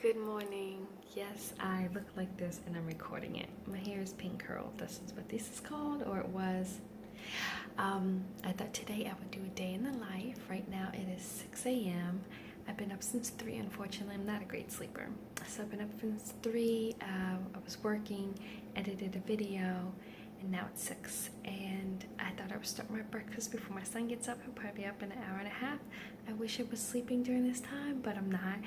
Good morning. Yes, I look like this and I'm recording it. My hair is pink curl. This is what this is called, or it was. I thought today I would do a day in the life. Right now it is 6 a.m. I've been up since 3. Unfortunately, I'm not a great sleeper. So I've been up since 3. I was working, edited a video, and now it's 6. And I thought I would start my breakfast before my son gets up. He'll probably be up in an hour and a half. I wish I was sleeping during this time, but I'm not.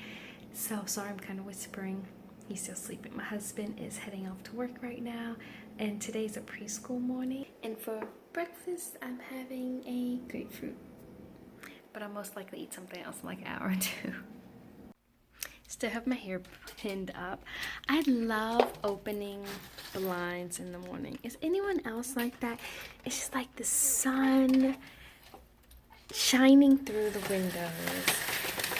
So sorry, I'm kind of whispering. He's still sleeping. My husband is heading off to work right now, and today's a preschool morning. And for breakfast, I'm having a grapefruit, but I'll most likely eat something else in like an hour or 2. Still have my hair pinned up. I love opening blinds in the morning. Is anyone else like that? It's just like the sun shining through the windows.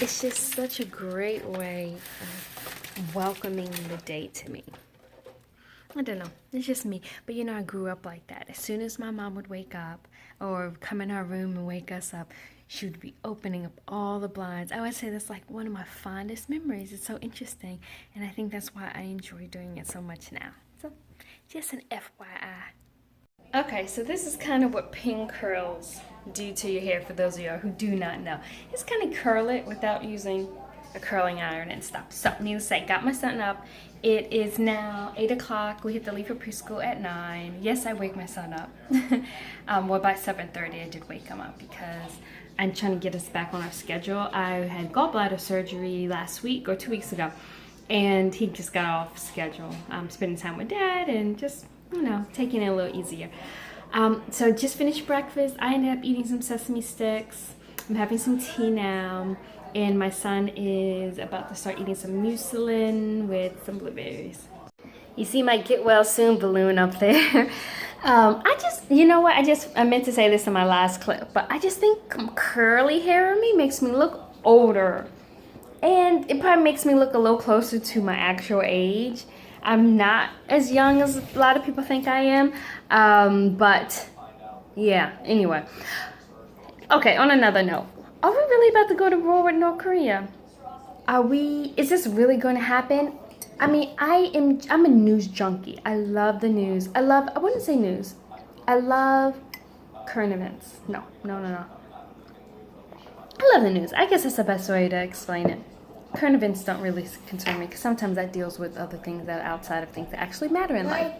It's just such a great way of welcoming the day to me. I don't know, it's just me. But you know, I grew up like that. As soon as my mom would wake up or come in our room and wake us up, she would be opening up all the blinds. I would say that's like one of my fondest memories. It's so interesting. And I think that's why I enjoy doing it so much now. So just an FYI. Okay, so this is kind of what pin curls do to your hair for those of you who do not know. Just kind of curl it without using a curling iron and stuff. So needless to say, got my son up. It is now 8 o'clock. We have to leave for preschool at 9. Yes, I wake my son up. Well, by 7:30 I did wake him up because I'm trying to get us back on our schedule. I had gallbladder surgery last week or 2 weeks ago, and he just got off schedule. Spending time with Dad and just, you know, taking it a little easier. So just finished breakfast. I ended up eating some sesame sticks. I'm having some tea now, and my son is about to start eating some mucilin with some blueberries. You see my get well soon balloon up there. You know what, I meant to say this in my last clip, but I just think curly hair on me makes me look older. And it probably makes me look a little closer to my actual age. I'm not as young as a lot of people think I am, but yeah, anyway. Okay, on another note, are we really about to go to war with North Korea? Is this really going to happen? I mean, I'm a news junkie. I love the news. I wouldn't say news. I love current events. No. I love the news. I guess that's the best way to explain it. Current events don't really concern me because sometimes that deals with other things that are outside of things that actually matter in life.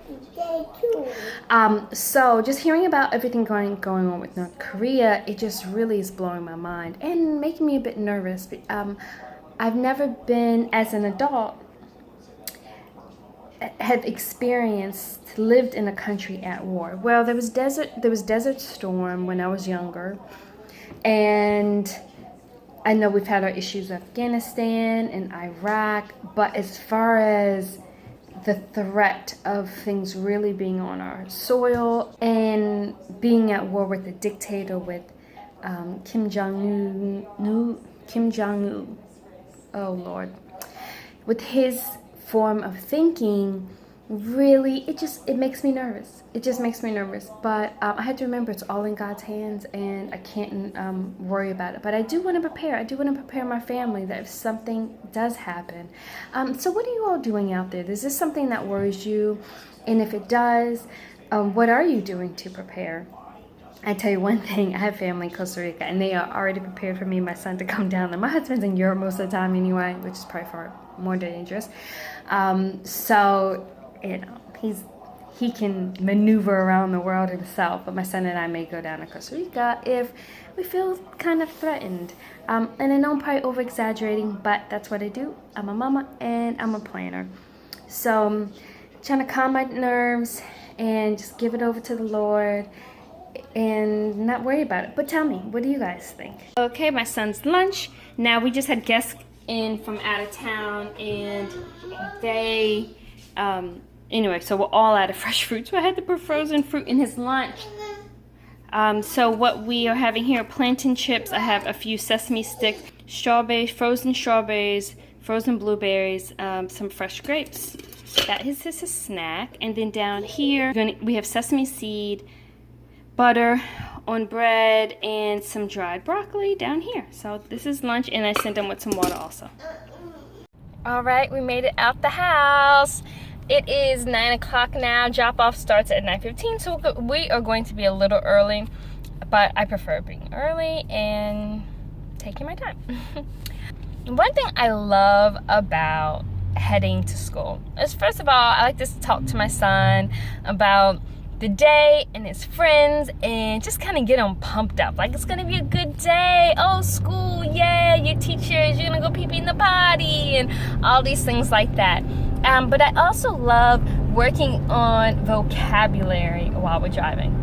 So just hearing about everything going on with North Korea, it just really is blowing my mind and making me a bit nervous. I've never been, as an adult, had lived in a country at war. Well, there was Desert Storm when I was younger, and I know we've had our issues with Afghanistan and Iraq, but as far as the threat of things really being on our soil and being at war with a dictator, with Kim Jong-un, oh Lord, with his form of thinking, really, it makes me nervous. It just makes me nervous. But I had to remember it's all in God's hands, and I can't worry about it. But I do want to prepare. I do want to prepare my family that if something does happen. So what are you all doing out there? Is this something that worries you? And if it does, what are you doing to prepare? I tell you one thing, I have family in Costa Rica, and they are already prepared for me and my son to come down there. My husband's in Europe most of the time anyway, which is probably far more dangerous. So, you know, he can maneuver around the world himself, but my son and I may go down to Costa Rica if we feel kind of threatened. And I know I'm probably over-exaggerating, but that's what I do. I'm a mama and I'm a planner. So I'm trying to calm my nerves and just give it over to the Lord and not worry about it. But tell me, what do you guys think? Okay, my son's lunch. Now, we just had guests in from out of town, and they anyway, so we're all out of fresh fruit, so I had to put frozen fruit in his lunch. So what we are having here are plantain chips. I have a few sesame sticks, strawberries, frozen blueberries, some fresh grapes. That is just a snack. And then down here we have sesame seed, butter on bread, and some dried broccoli down here. So this is lunch, and I sent them with some water also. All right, we made it out the house. It is 9 o'clock now. Drop off starts at 9:15, so we are going to be a little early, but I prefer being early and taking my time. One thing I love about heading to school is, first of all, I like to talk to my son about the day and his friends and just kind of get him pumped up. Like, it's gonna be a good day. Oh, school, yeah, your teachers, you're gonna go pee-pee in the potty and all these things like that. But I also love working on vocabulary while we're driving.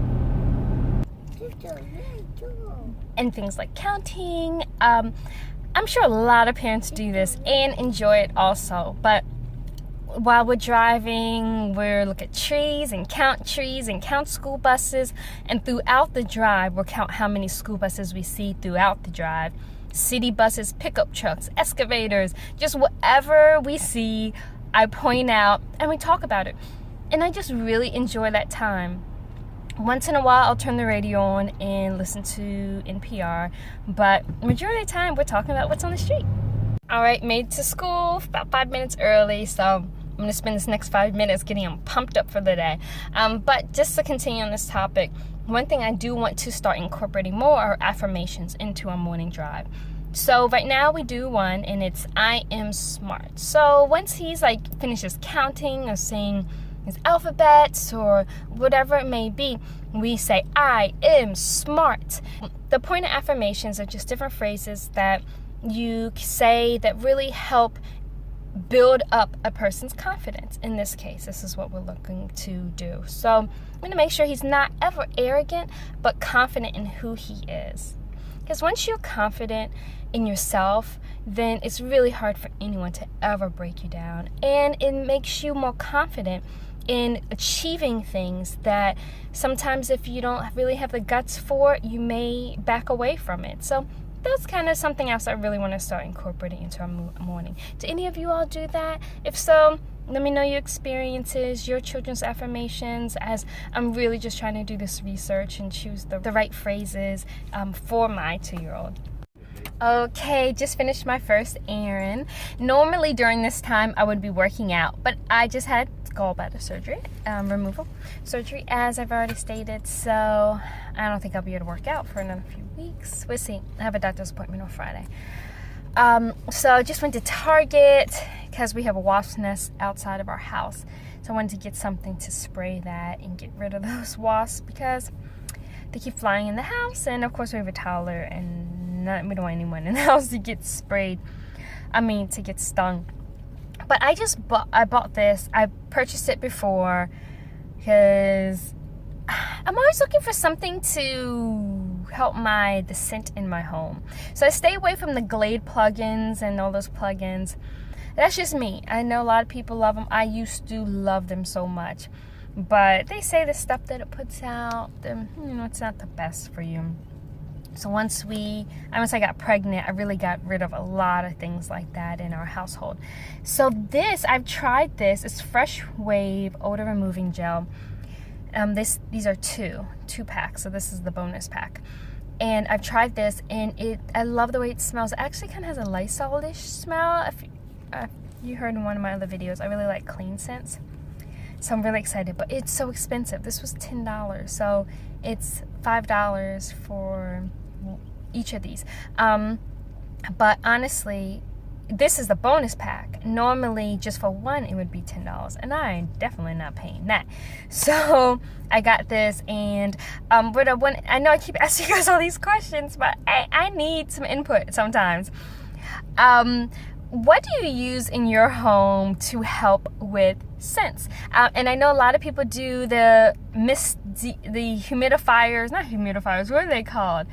And things like counting. I'm sure a lot of parents do this and enjoy it also, but while we're driving, we'll look at trees and count school buses, and throughout the drive, we'll count how many school buses we see throughout the drive. City buses, pickup trucks, excavators, just whatever we see, I point out and we talk about it. And I just really enjoy that time. Once in a while, I'll turn the radio on and listen to NPR, but majority of the time, we're talking about what's on the street. All right, made to school about 5 minutes early, so I'm going to spend this next 5 minutes getting them pumped up for the day. But just to continue on this topic, one thing I do want to start incorporating more are affirmations into our morning drive. So right now we do one, and it's I am smart. So once he's like finishes counting or saying his alphabets or whatever it may be, we say I am smart. The point of affirmations are just different phrases that you say that really help build up a person's confidence. In this case, this is what we're looking to do. So I'm going to make sure he's not ever arrogant, but confident in who he is. Because once you're confident in yourself, then it's really hard for anyone to ever break you down. And it makes you more confident in achieving things that sometimes if you don't really have the guts for it, you may back away from it. So that's kind of something else I really want to start incorporating into our morning. Do any of you all do that? If so, let me know your experiences, your children's affirmations, as I'm really just trying to do this research and choose the right phrases for my 2-year-old. Okay, just finished my first errand. Normally during this time I would be working out, but I just had gallbladder surgery, removal surgery, as I've already stated, so I don't think I'll be able to work out for another few weeks. We'll see. I have a doctor's appointment on Friday. So I just went to Target because we have a wasp nest outside of our house, so I wanted to get something to spray that and get rid of those wasps because they keep flying in the house, and of course we have a toddler and we don't want anyone in the house to get to get stung. But I bought this. I purchased it before because I'm always looking for something to help the scent in my home. So I stay away from the Glade plugins and all those plugins. That's just me. I know a lot of people love them. I used to love them so much. But they say the stuff that it puts out, it's not the best for you. So once I got pregnant, I really got rid of a lot of things like that in our household. So I've tried this. It's Fresh Wave Odor Removing Gel. These are two packs. So this is the bonus pack. And I've tried this, and I love the way it smells. It actually kind of has a Lysol-ish smell. If you heard in one of my other videos, I really like clean scents. So I'm really excited, but it's so expensive. This was $10, so it's $5 for each of these. But honestly, this is the bonus pack. Normally, just for one, it would be $10, and I'm definitely not paying that. So I got this, and but I know I keep asking you guys all these questions, but I need some input sometimes. What do you use in your home to help with scents? And I know a lot of people do the humidifiers, not humidifiers, what are they called?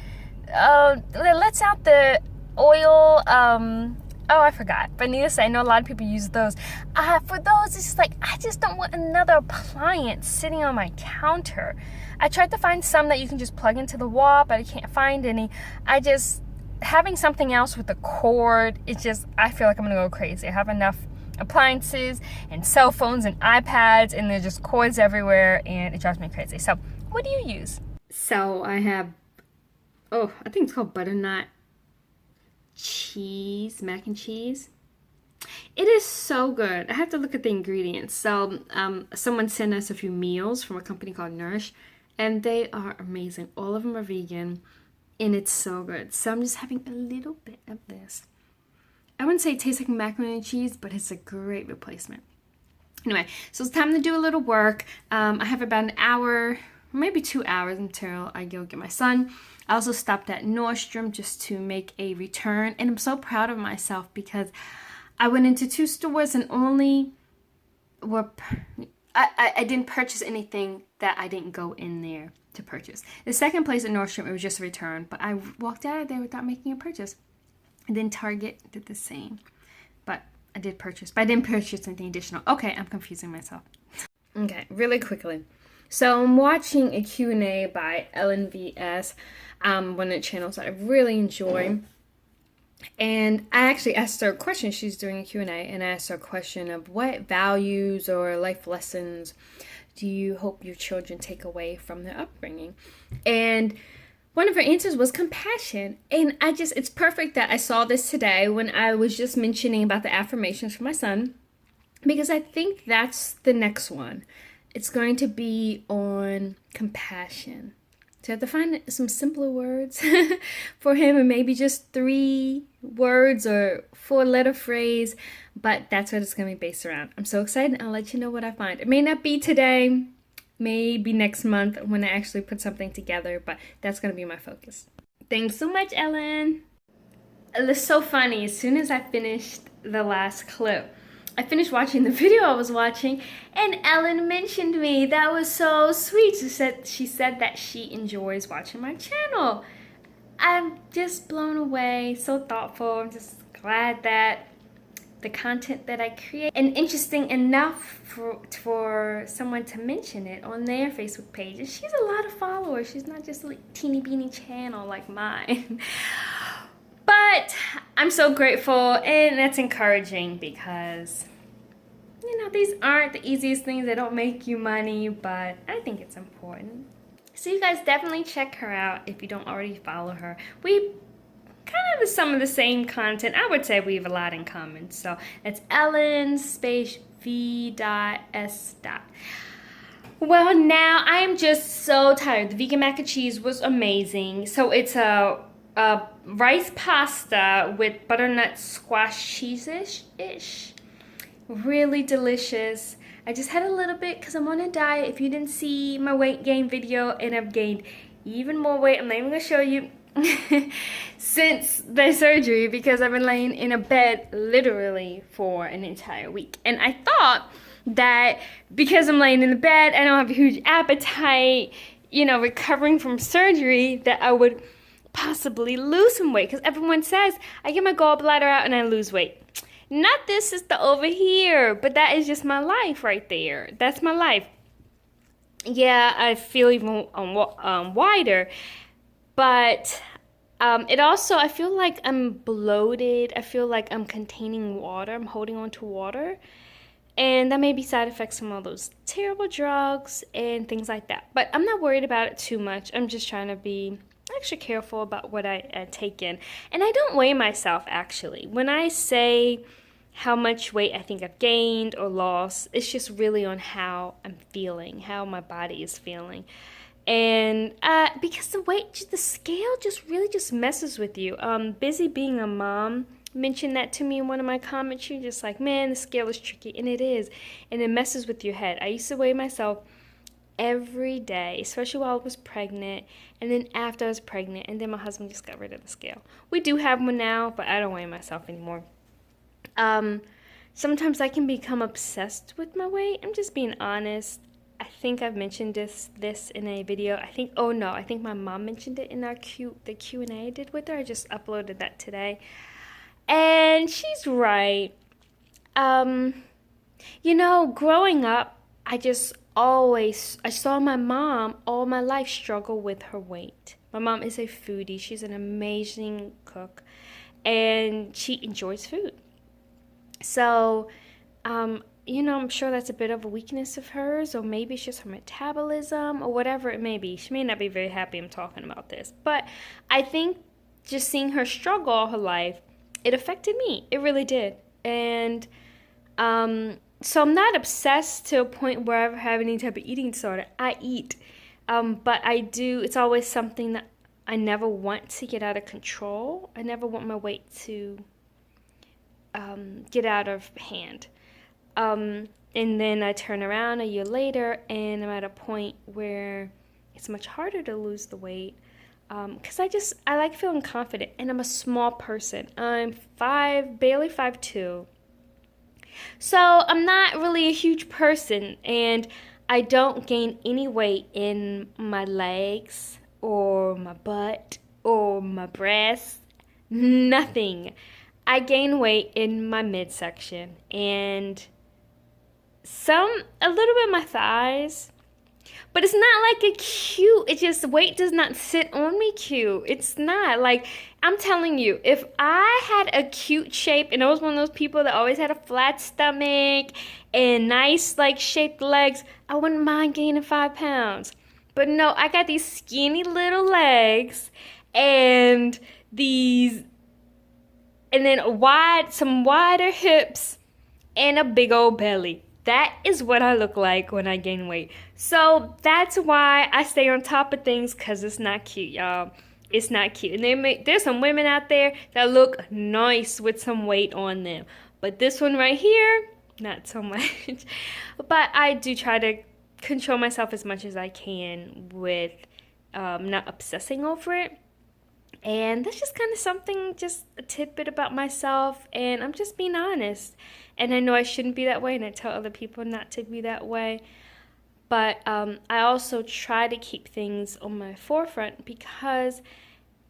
That lets out the oil, I forgot. But needless to say, I know a lot of people use those. For those, it's like, I just don't want another appliance sitting on my counter. I tried to find some that you can just plug into the wall, but I can't find any. Having something else with a cord, I feel like I'm gonna go crazy. I have enough appliances and cell phones and iPads, and there's just cords everywhere, and it drives me crazy. So what do you use? So I have, I think it's called butternut cheese, mac and cheese. It is so good. I have to look at the ingredients. So, someone sent us a few meals from a company called Nourish, and they are amazing. All of them are vegan, and it's so good. So I'm just having a little bit of this. I wouldn't say it tastes like macaroni and cheese, but it's a great replacement. Anyway, so it's time to do a little work. I have about an hour, maybe 2 hours until I go get my son. I also stopped at Nordstrom just to make a return, and I'm so proud of myself because I went into 2 stores and only I didn't purchase anything that I didn't go in there to purchase. The second place at Nordstrom, it was just a return, but I walked out of there without making a purchase. And then Target did the same, but I did purchase, but I didn't purchase anything additional. Okay, I'm confusing myself. Okay, really quickly. So I'm watching a Q&A by Ellen VS, one of the channels that I really enjoy. And I actually asked her a question. She's doing a Q&A, and I asked her a question of what values or life lessons do you hope your children take away from their upbringing? And one of her answers was compassion. And it's perfect that I saw this today when I was just mentioning about the affirmations for my son, because I think that's the next one. It's going to be on compassion. So I have to find some simpler words for him, and maybe just 3 words or 4-letter phrase, but that's what it's going to be based around. I'm so excited. I'll let you know what I find. It may not be today, maybe next month when I actually put something together, but that's going to be my focus. Thanks so much, Ellen. It was so funny. As soon as I finished the last clip, I finished watching the video I was watching, and Ellen mentioned me. That was so sweet. She said that she enjoys watching my channel. I'm just blown away, so thoughtful. I'm just glad that the content that I create and interesting enough for someone to mention it on their Facebook page. And she's a lot of followers. She's not just a teeny beeny channel like mine. But I'm so grateful, and that's encouraging because, these aren't the easiest things. They don't make you money, but I think it's important. So you guys definitely check her out if you don't already follow her. We kind of have some of the same content. I would say we have a lot in common. So it's Ellen space V.S. Well, now I am just so tired. The vegan mac and cheese was amazing. So it's a rice pasta with butternut squash cheese-ish. Really delicious. I just had a little bit because I'm on a diet. If you didn't see my weight gain video, and I've gained even more weight, I'm not even going to show you, since the surgery, because I've been laying in a bed literally for an entire week. And I thought that because I'm laying in the bed, I don't have a huge appetite, recovering from surgery, that I would possibly lose some weight, because everyone says I get my gallbladder out and I lose weight. Not this sister over here, but that is just my life right there. That's my life. Yeah, I feel even wider, but it also, I feel like I'm bloated. I feel like I'm containing water. I'm holding on to water, and that may be side effects from all those terrible drugs and things like that. But I'm not worried about it too much. I'm just trying to be extra careful about what I take in. And I don't weigh myself, actually. When I say how much weight I think I've gained or lost, it's just really on how I'm feeling, how my body is feeling. And because the scale just really just messes with you. Busy being a mom mentioned that to me in one of my comments. You're just like, man, the scale is tricky. And it is. And it messes with your head. I used to weigh myself every day, especially while I was pregnant, and then after I was pregnant, and then my husband just got rid of the scale. We do have one now, but I don't weigh myself anymore. Sometimes I can become obsessed with my weight. I'm just being honest. I think I've mentioned this in a video. I think my mom mentioned it in the Q&A I did with her. I just uploaded that today. And she's right. Growing up, I saw my mom all my life struggle with her weight. My mom is a foodie. She's an amazing cook, and she enjoys food. So, I'm sure that's a bit of a weakness of hers, or maybe it's just her metabolism, or whatever it may be. She may not be very happy I'm talking about this, but I think just seeing her struggle all her life, it affected me. It really did. And So I'm not obsessed to a point where I have any type of eating disorder. I eat. But I do, it's always something that I never want to get out of control. I never want my weight to get out of hand. And then I turn around a year later and I'm at a point where it's much harder to lose the weight. Because I like feeling confident, and I'm a small person. I'm barely 5'2". So I'm not really a huge person, and I don't gain any weight in my legs or my butt or my breasts. Nothing. I gain weight in my midsection and a little bit in my thighs. But it's not like it just, weight does not sit on me cute. It's not. Like, I'm telling you, if I had a cute shape and I was one of those people that always had a flat stomach and nice, like, shaped legs, I wouldn't mind gaining 5 pounds. But no, I got these skinny little legs and then some wider hips and a big old belly. That is what I look like when I gain weight. So that's why I stay on top of things, because it's not cute, y'all. It's not cute. And there's some women out there that look nice with some weight on them. But this one right here, not so much. But I do try to control myself as much as I can with not obsessing over it. And that's just kind of something, just a tidbit about myself, and I'm just being honest. And I know I shouldn't be that way, and I tell other people not to be that way. But I also try to keep things on my forefront, because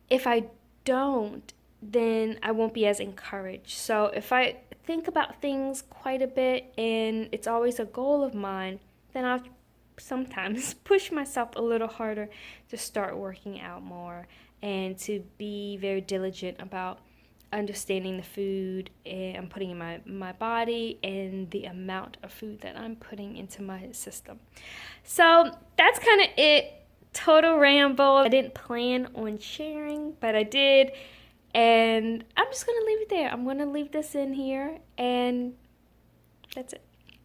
if I don't, then I won't be as encouraged. So if I think about things quite a bit and it's always a goal of mine, then I'll sometimes push myself a little harder to start working out more and to be very diligent about understanding the food I'm putting in my body and the amount of food that I'm putting into my system. So that's kind of it. Total ramble. I didn't plan on sharing, but I did. And I'm just going to leave it there. I'm going to leave this in here, and that's it.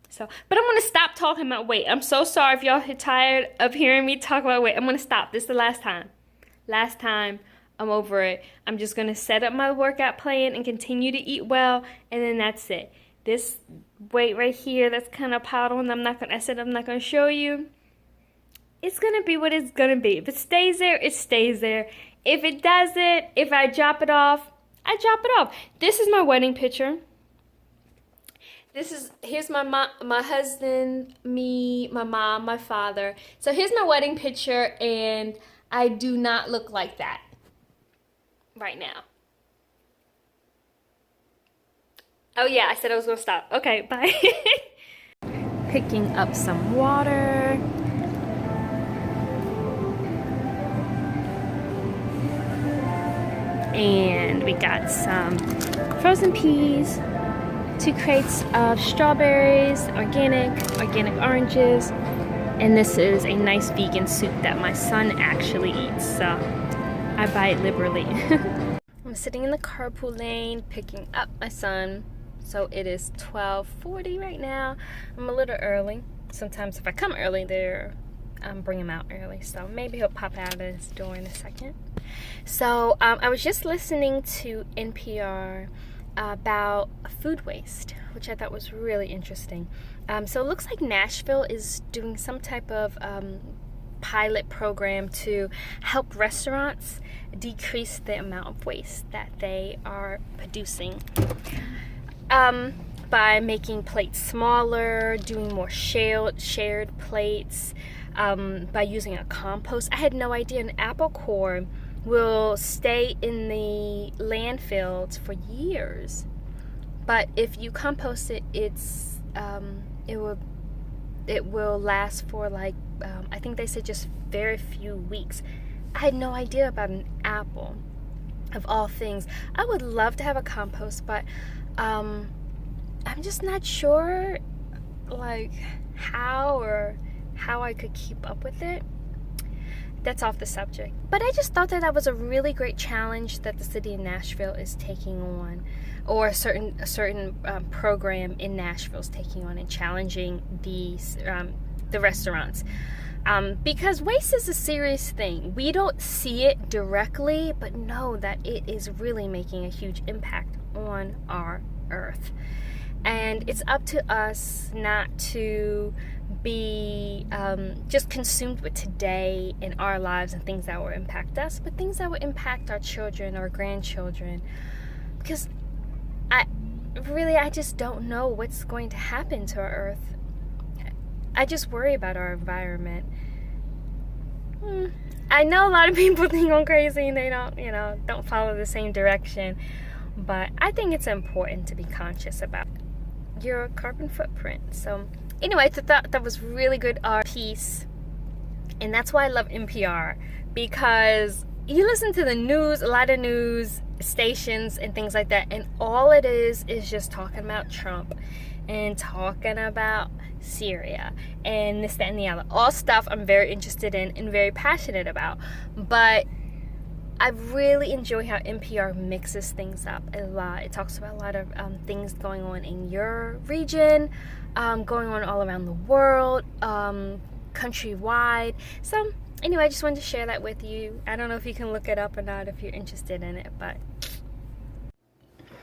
So, but I'm going to stop talking about weight. I'm so sorry if y'all are tired of hearing me talk about weight. I'm going to stop. This is the last time. Last time. I'm over it. I'm just going to set up my workout plan and continue to eat well, and then that's it. This weight right here that's kind of piled on, I said I'm not going to show you. It's going to be what it's going to be. If it stays there, it stays there. If it doesn't, if I drop it off, I drop it off. This is my wedding picture. Here's my husband, me, my mom, my father. So here's my wedding picture, and I do not look like that right now. Oh yeah, I said I was gonna stop. Okay, bye. Picking up some water. And we got some frozen peas, 2 crates of strawberries, organic oranges, and this is a nice vegan soup that my son actually eats, so I buy it liberally. I'm sitting in the carpool lane picking up my son. So it is 12:40 right now. I'm a little early. Sometimes if I come early, bring him out early. So maybe he'll pop out of his door in a second. So I was just listening to NPR about food waste, which I thought was really interesting. So it looks like Nashville is doing some type of pilot program to help restaurants decrease the amount of waste that they are producing. By making plates smaller, doing more shared plates, by using a compost. I had no idea an apple core will stay in the landfills for years, but if you compost it, it will last for like I think they said just very few weeks. I had no idea about an apple, of all things. I would love to have a compost, but I'm just not sure like how I could keep up with it. that's off the subject. But I just thought that that was a really great challenge that the city of Nashville is taking on, or a certain program in Nashville is taking on, and challenging the restaurants. Because waste is a serious thing. We don't see it directly, but know that it is really making a huge impact on our earth. And it's up to us not to be just consumed with today in our lives and things that will impact us, but things that will impact our children or grandchildren. Because I just don't know what's going to happen to our earth. I just worry about our environment. I know a lot of people think I'm crazy and they don't follow the same direction, but I think it's important to be conscious about your carbon footprint. So anyway, I thought that was really good art piece, and that's why I love NPR, because you listen to the news, a lot of news stations and things like that, and all it is just talking about Trump and talking about Syria and this, that, and the other. All stuff I'm very interested in and very passionate about. But I really enjoy how NPR mixes things up a lot. It talks about a lot of things going on in your region, going on all around the world, countrywide. So anyway, I just wanted to share that with you. I don't know if you can look it up or not if you're interested in it, but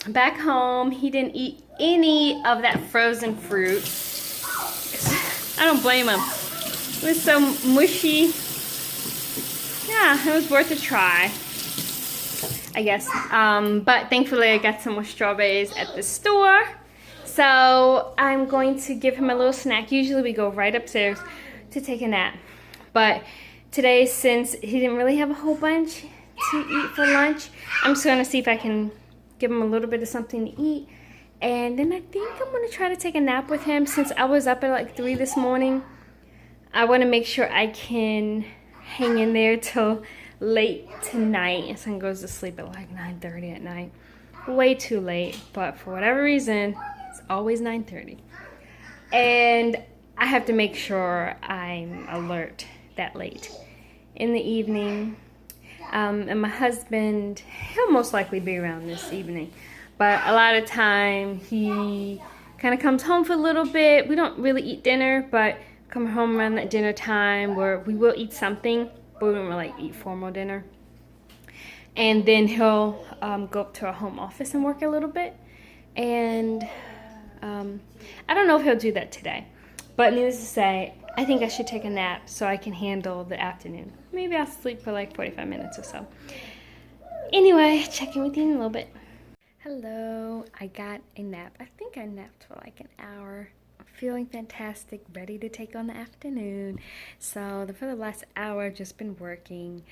back home, he didn't eat any of that frozen fruit. I don't blame him. It was so mushy. Yeah, it was worth a try, I guess. But thankfully I got some more strawberries at the store. So I'm going to give him a little snack. Usually we go right upstairs to take a nap. But today, since he didn't really have a whole bunch to eat for lunch, I'm just going to see if I can give him a little bit of something to eat. And then I think I'm going to try to take a nap with him. Since I was up at like 3 this morning, I want to make sure I can hang in there till late tonight. And son goes to sleep at like 9:30 at night. Way too late, but for whatever reason, it's always 9:30. And I have to make sure I'm alert that late in the evening. And my husband, he'll most likely be around this evening. But a lot of time, he kind of comes home for a little bit. We don't really eat dinner, but come home around that dinner time where we will eat something, but we don't really eat formal dinner. And then he'll go up to our home office and work a little bit. And I don't know if he'll do that today. But needless to say, I think I should take a nap so I can handle the afternoon. Maybe I'll sleep for like 45 minutes or so. Anyway, check in with you in a little bit. Hello, I got a nap. I think I napped for like an hour. I'm feeling fantastic, ready to take on the afternoon. So for the last hour, I've just been working,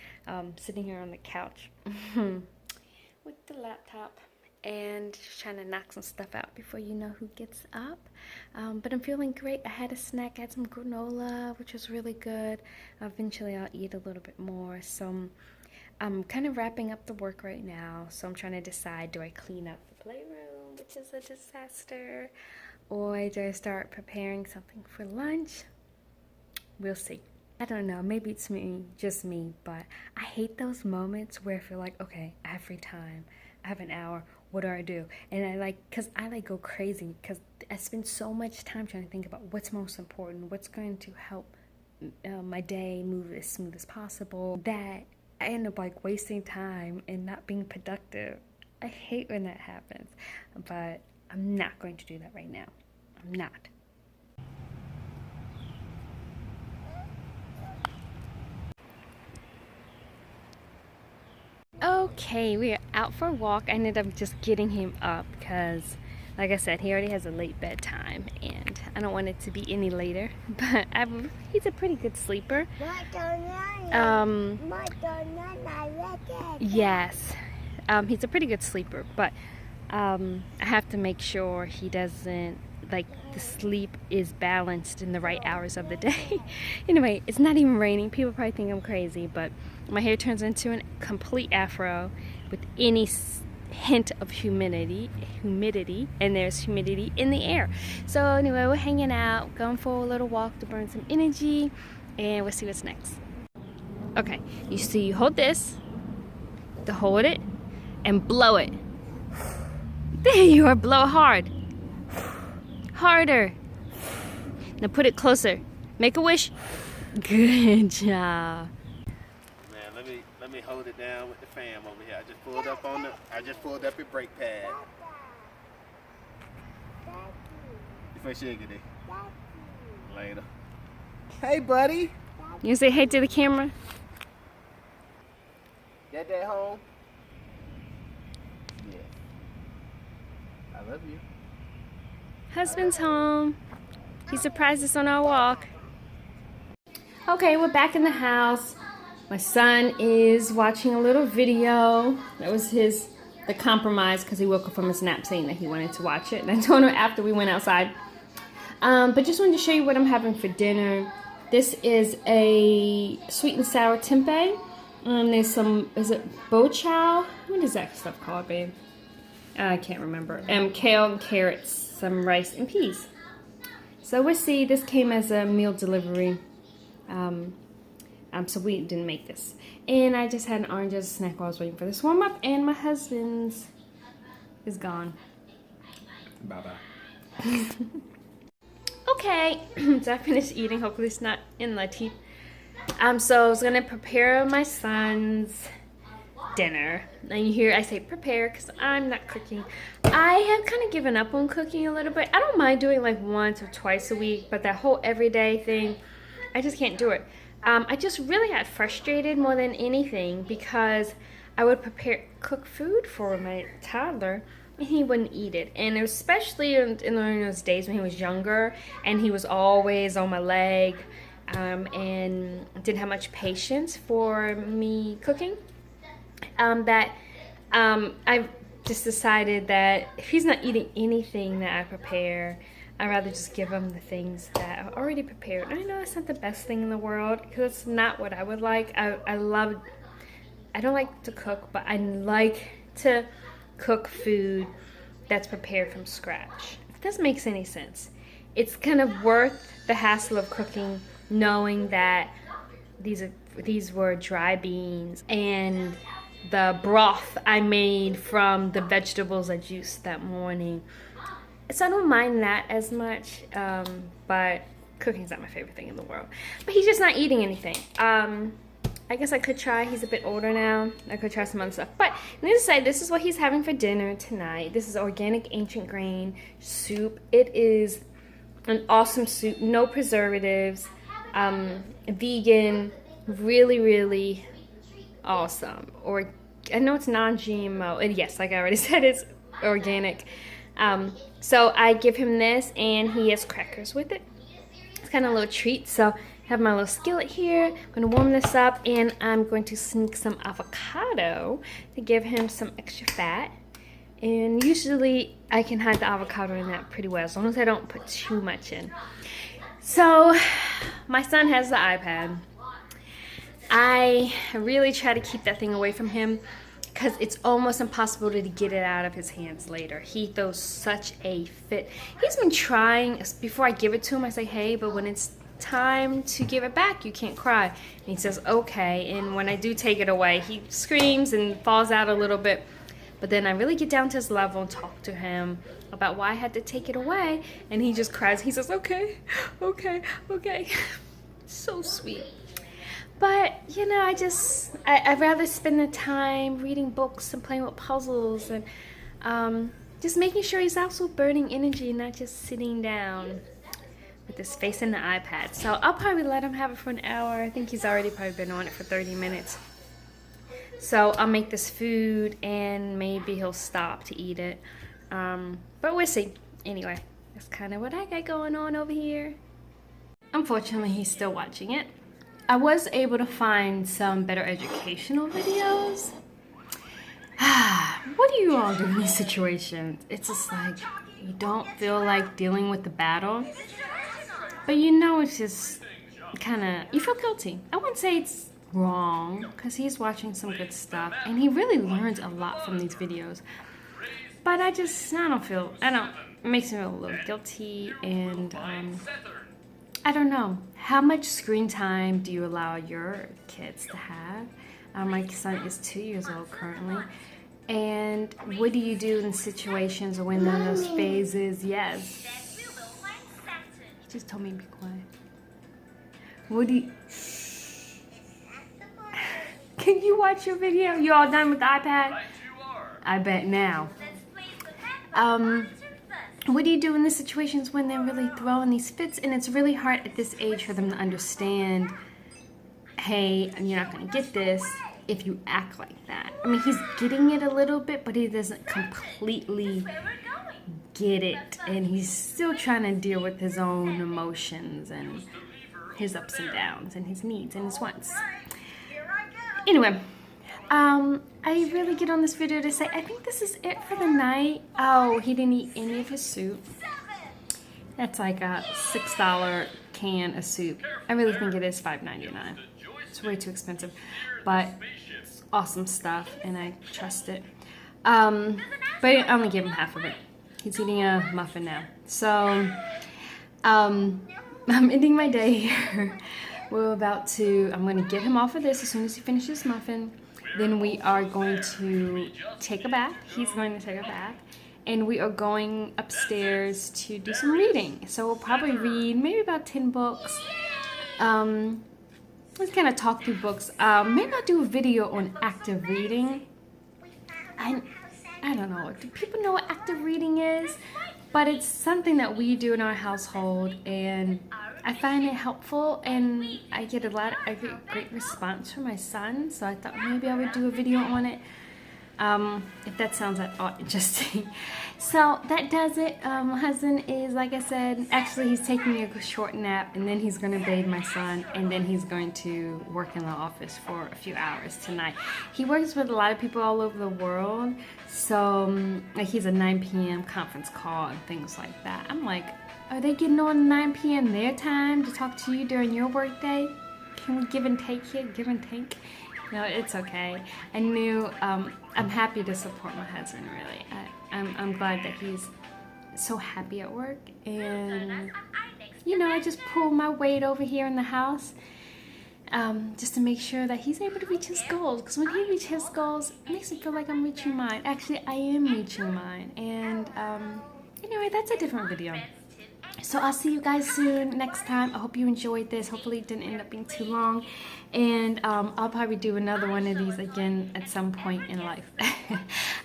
sitting here on the couch with the laptop and just trying to knock some stuff out before you know who gets up. But I'm feeling great. I had a snack, I had some granola, which was really good. Eventually I'll eat a little bit more. So I'm kind of wrapping up the work right now, so I'm trying to decide, do I clean up the playroom, which is a disaster, or do I start preparing something for lunch? We'll see. I don't know, maybe it's me, just me, but I hate those moments where I feel like, okay, I have free time, I have an hour, what do? And because I go crazy, because I spend so much time trying to think about what's most important, what's going to help my day move as smooth as possible, that I end up wasting time and not being productive. I hate when that happens, but I'm not going to do that right now. I'm not. Okay, we are out for a walk. I ended up just getting him up because, like I said, he already has a late bedtime and I don't want it to be any later, but he's a pretty good sleeper. Yes, he's a pretty good sleeper, but I have to make sure he doesn't, the sleep is balanced in the right hours of the day. Anyway, it's not even raining. People probably think I'm crazy, but my hair turns into a complete afro with any hint of humidity, and there's humidity in the air. So anyway, we're hanging out, going for a little walk to burn some energy, and we'll see what's next. Okay, you see, you hold this to hold it and blow it. There you are, blow hard. Harder. Now put it closer. Make a wish. Good job. Man, let me hold it down with the fam over here. I just pulled up your brake pad. Before she get it. Later. Hey, buddy. You say hey to the camera? Dad home? Yeah. I love you. Husband's home. He surprised us on our walk. Okay, we're back in the house. My son is watching a little video. That was the compromise because he woke up from his nap saying that he wanted to watch it. And I told him after we went outside. But just wanted to show you what I'm having for dinner. This is a sweet and sour tempeh. There's some, is it bo chow? What is that stuff called, babe? I can't remember. Kale and carrots, some rice and peas. So we'll see. This came as a meal delivery. So we didn't make this. And I just had an orange as a snack while I was waiting for this warm up. And my husband's is gone. Bye-bye. Okay, so I finished eating. Hopefully it's not in my teeth. So I was gonna prepare my son's dinner. And you hear I say prepare because I'm not cooking. I have kind of given up on cooking a little bit. I don't mind doing like once or twice a week, but that whole everyday thing, I just can't do it. I just really got frustrated more than anything because I would cook food for my toddler and he wouldn't eat it. And especially in those days when he was younger and he was always on my leg and didn't have much patience for me cooking, I just decided that if he's not eating anything that I prepare, I'd rather just give him the things that are already prepared. I know it's not the best thing in the world because it's not what I would like. I don't like to cook, but I like to cook food that's prepared from scratch. If this makes any sense. It's kind of worth the hassle of cooking knowing that these were dry beans and the broth I made from the vegetables I juiced that morning. So I don't mind that as much, but cooking's not my favorite thing in the world. But he's just not eating anything. I guess I could try, he's a bit older now, I could try some other stuff. But needless to say, this is what he's having for dinner tonight. This is organic ancient grain soup. It is an awesome soup, no preservatives, vegan, really, really awesome. Or I know it's non-GMO, and yes, like I already said, it's organic. So I give him this and he has crackers with it. It's kind of a little treat. So I have my little skillet here. I'm going to warm this up and I'm going to sneak some avocado to give him some extra fat. And usually I can hide the avocado in that pretty well as long as I don't put too much in. So my son has the iPad. I really try to keep that thing away from him because it's almost impossible to get it out of his hands later. He throws such a fit. He's been trying, before I give it to him, I say, hey, but when it's time to give it back, you can't cry. And he says, okay. And when I do take it away, he screams and falls out a little bit. But then I really get down to his level and talk to him about why I had to take it away. And he just cries. He says, okay, okay, okay. So sweet. But, you know, I'd rather spend the time reading books and playing with puzzles and just making sure he's also burning energy and not just sitting down with his face in the iPad. So I'll probably let him have it for an hour. I think he's already probably been on it for 30 minutes. So I'll make this food and maybe he'll stop to eat it. But we'll see. Anyway, that's kind of what I got going on over here. Unfortunately, he's still watching it. I was able to find some better educational videos. What do you all do in these situations? It's just like you don't feel like dealing with the battle, but you know it's just kind of, you feel guilty. I wouldn't say it's wrong because he's watching some good stuff and he really learns a lot from these videos. But it makes me feel a little guilty and I don't know. How much screen time do you allow your kids to have? My son is 2 years old currently. And what do you do in situations when in those phases? Yes. He just told me to be quiet. What do you... Can you watch your video? You all done with the iPad? I bet now. What do you do in the situations when they're really throwing these fits? And it's really hard at this age for them to understand, hey, you're not going to get this if you act like that. I mean, he's getting it a little bit, but he doesn't completely get it. And he's still trying to deal with his own emotions and his ups and downs and his needs and his wants. Anyway, I really get on this video to say, I think this is it for the night. Oh, he didn't eat any of his soup. That's like a $6 can of soup. I really think it is $5.99. It's way too expensive, but it's awesome stuff, and I trust it. But I only gave him half of it. He's eating a muffin now. So, I'm ending my day here. I'm going to get him off of this as soon as he finishes muffin. Then we are going to take a bath. He's going to take a bath. And we are going upstairs to do some reading. So we'll probably read maybe about 10 books. Let's kind of talk through books. Maybe I'll do a video on active reading. I don't know. Do people know what active reading is? But it's something that we do in our household, and I find it helpful, and I get great response from my son, so I thought maybe I would do a video on it, if that sounds at all interesting. So that does it. My husband is, like I said, actually he's taking a short nap, and then he's going to bathe my son, and then he's going to work in the office for a few hours tonight. He works with a lot of people all over the world, so like he's a 9 p.m. conference call and things like that. I'm like, are they getting on 9 p.m. their time to talk to you during your workday? Can we give and take here? Give and take? No, it's okay. I knew, I'm happy to support my husband, really. I'm glad that he's so happy at work. And, you know, I just pull my weight over here in the house just to make sure that he's able to reach his goals. Because when he reaches his goals, it makes me feel like I'm reaching mine. Actually, I am reaching mine. And, anyway, that's a different video. So I'll see you guys soon next time. I hope you enjoyed this. Hopefully it didn't end up being too long. And I'll probably do another one of these again at some point in life.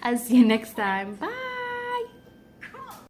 I'll see you next time. Bye.